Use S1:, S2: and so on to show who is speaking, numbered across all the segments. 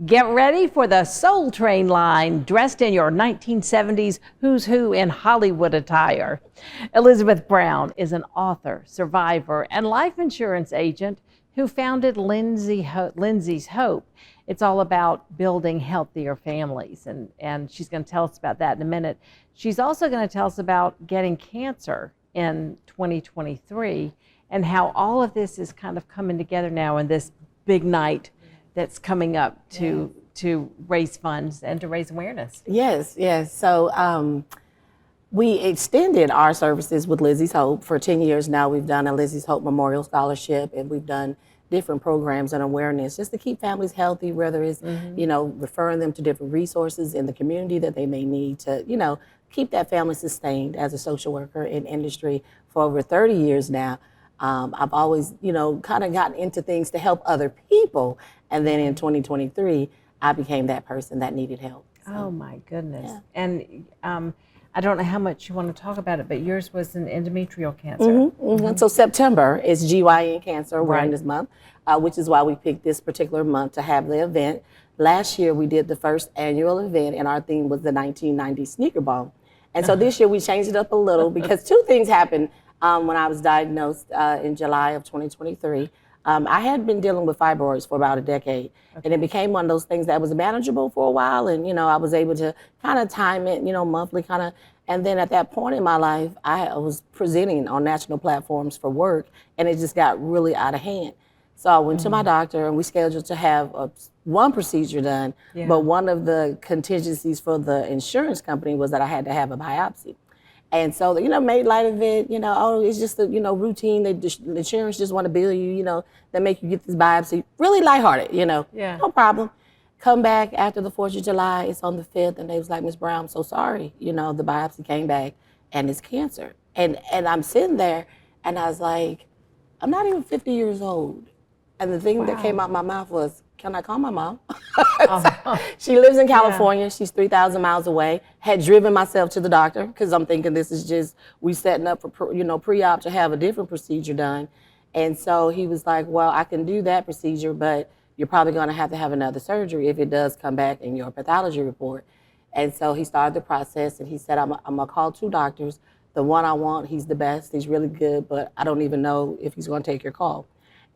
S1: Get ready for the Soul Train line, dressed in your 1970s who's who in Hollywood attire. Elizabeth Brown is an author, survivor, and life insurance agent who founded Lindsay's Hope. It's all about building healthier families, and she's going to tell us about that in a minute. She's also going to tell us about getting cancer in 2023 and how all of this is kind of coming together now in this big night that's coming up to raise funds and to raise awareness.
S2: Yes. So we extended our services with Lyzzee's Hope. For 10 years now, we've done a Lyzzee's Hope Memorial Scholarship, and we've done different programs and awareness just to keep families healthy, whether it's, referring them to different resources in the community that they may need to, keep that family sustained. As a social worker in industry for over 30 years now, I've always, kind of gotten into things to help other people. And then in 2023, I became that person that needed help. So,
S1: oh my goodness. Yeah. And I don't know how much you want to talk about it, but yours was an endometrial cancer.
S2: So September is GYN Cancer Awareness Month, which is why we picked this particular month to have the event. Last year, we did the first annual event, and our theme was the 1990 Sneaker Ball. And so this year, we changed it up a little because two things happened when I was diagnosed in July of 2023. I had been dealing with fibroids for about a decade, and it became one of those things that was manageable for a while, and I was able to kind of time it, monthly kind of. And then at that point in my life, I was presenting on national platforms for work, and it just got really out of hand. So I went to my doctor, and we scheduled to have one procedure done, but one of the contingencies for the insurance company was that I had to have a biopsy. And so, made light of it, it's just a, routine. The insurance just want to bill you, they make you get this biopsy. Really lighthearted, no problem. Come back after the 4th of July, it's on the 5th, and they was like, Ms. Brown, I'm so sorry. The biopsy came back, and it's cancer. And I'm sitting there, and I was like, I'm not even 50 years old. And the thing that came out my mouth was, can I call my mom? She lives in California. She's 3,000 miles away. Had driven myself to the doctor because I'm thinking this is just, we setting up for, pre-op to have a different procedure done. And so he was like, well, I can do that procedure, but you're probably going to have another surgery if it does come back in your pathology report. And so he started the process, and he said, I'm going to call 2 doctors. The one I want, he's the best. He's really good, but I don't even know if he's going to take your call.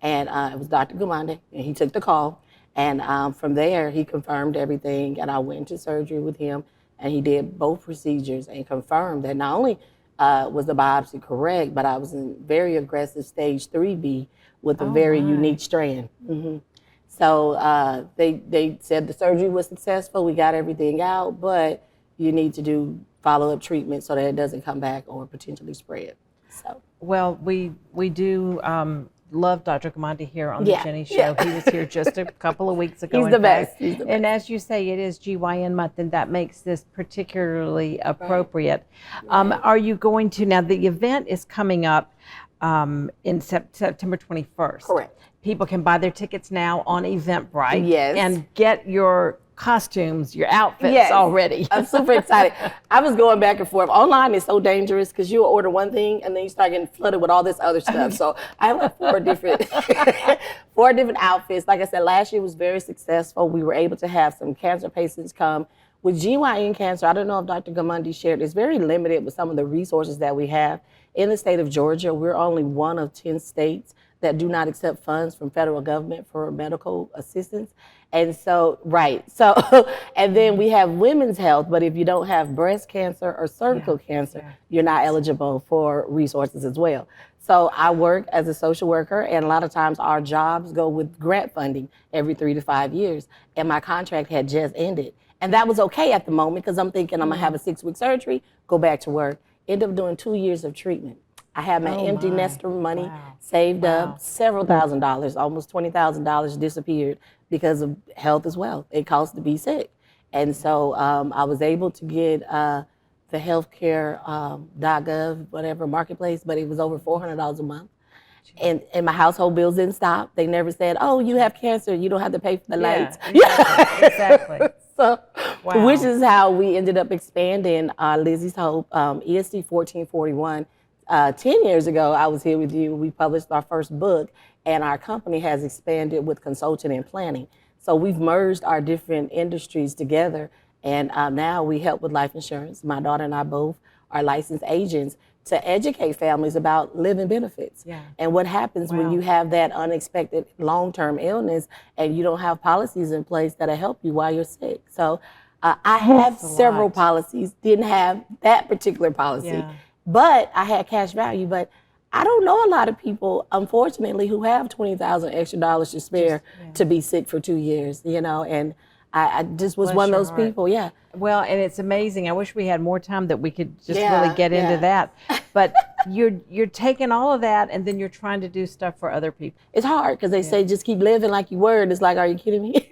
S2: And it was Dr. Gumande, and he took the call. And from there, he confirmed everything, and I went to surgery with him, and he did both procedures and confirmed that not only was the biopsy correct, but I was in very aggressive stage 3B with a very unique strand. So they said the surgery was successful, we got everything out, but you need to do follow-up treatment so that it doesn't come back or potentially spread. So,
S1: well, we do love Dr. Gumande here on the Jenny Show. He was here just a couple of weeks ago.
S2: He's the best.
S1: And as you say, it is GYN month, and that makes this particularly appropriate. Are you going to, now the event is coming up in September 21st.
S2: Correct.
S1: People can buy their tickets now on Eventbrite.
S2: Yes.
S1: And get your costumes, your outfits already.
S2: I'm super excited. I was going back and forth. Online is so dangerous because you'll order one thing and then you start getting flooded with all this other stuff. So I have like 4 different outfits. Like I said, last year was very successful. We were able to have some cancer patients come. With GYN cancer, I don't know if Dr. Gumande shared, it's very limited with some of the resources that we have. In the state of Georgia, we're only one of 10 states that do not accept funds from federal government for medical assistance. And so, and then we have women's health, but if you don't have breast cancer or cervical cancer, you're not eligible for resources as well. So I work as a social worker, and a lot of times our jobs go with grant funding every 3 to 5 years, and my contract had just ended. And that was okay at the moment because I'm thinking I'm gonna have a 6-week surgery, go back to work, end up doing 2 years of treatment. I had my empty nester money saved up, several $1,000s, almost $20,000 disappeared because of health as well. It costs to be sick. And so I was able to get the healthcare.gov, whatever, marketplace, but it was over $400 a month. And my household bills didn't stop. They never said, oh, you have cancer, you don't have to pay for the lights.
S1: Exactly.
S2: So, which is how we ended up expanding Lyzzee's Hope, ESD 1441. 10 years ago, I was here with you. We published our first book, and our company has expanded with consulting and planning. So we've merged our different industries together, and now we help with life insurance. My daughter and I both are licensed agents to educate families about living benefits.
S1: Yeah.
S2: And what happens when you have that unexpected long-term illness and you don't have policies in place that'll help you while you're sick. So I have several policies, didn't have that particular policy, but I had cash value. But I don't know a lot of people, unfortunately, who have $20,000 extra dollars to spare to be sick for 2 years, you know, and I just was one of those people,
S1: Well, and it's amazing. I wish we had more time that we could just really get into that. But you're taking all of that and then you're trying to do stuff for other people.
S2: It's hard because they say just keep living like you were. And it's like, are you kidding me?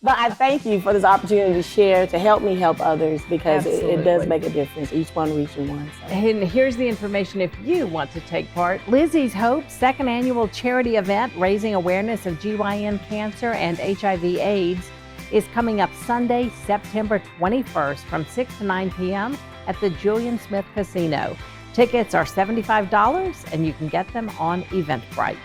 S2: But I thank you for this opportunity to share, to help me help others, because it does make a difference, each one reaching one. So.
S1: And here's the information if you want to take part. Lyzee's Hope, second annual charity event raising awareness of GYN cancer and HIV/AIDS is coming up Sunday, September 21st from 6 to 9 p.m. at the Julian Smith Casino. Tickets are $75 and you can get them on Eventbrite.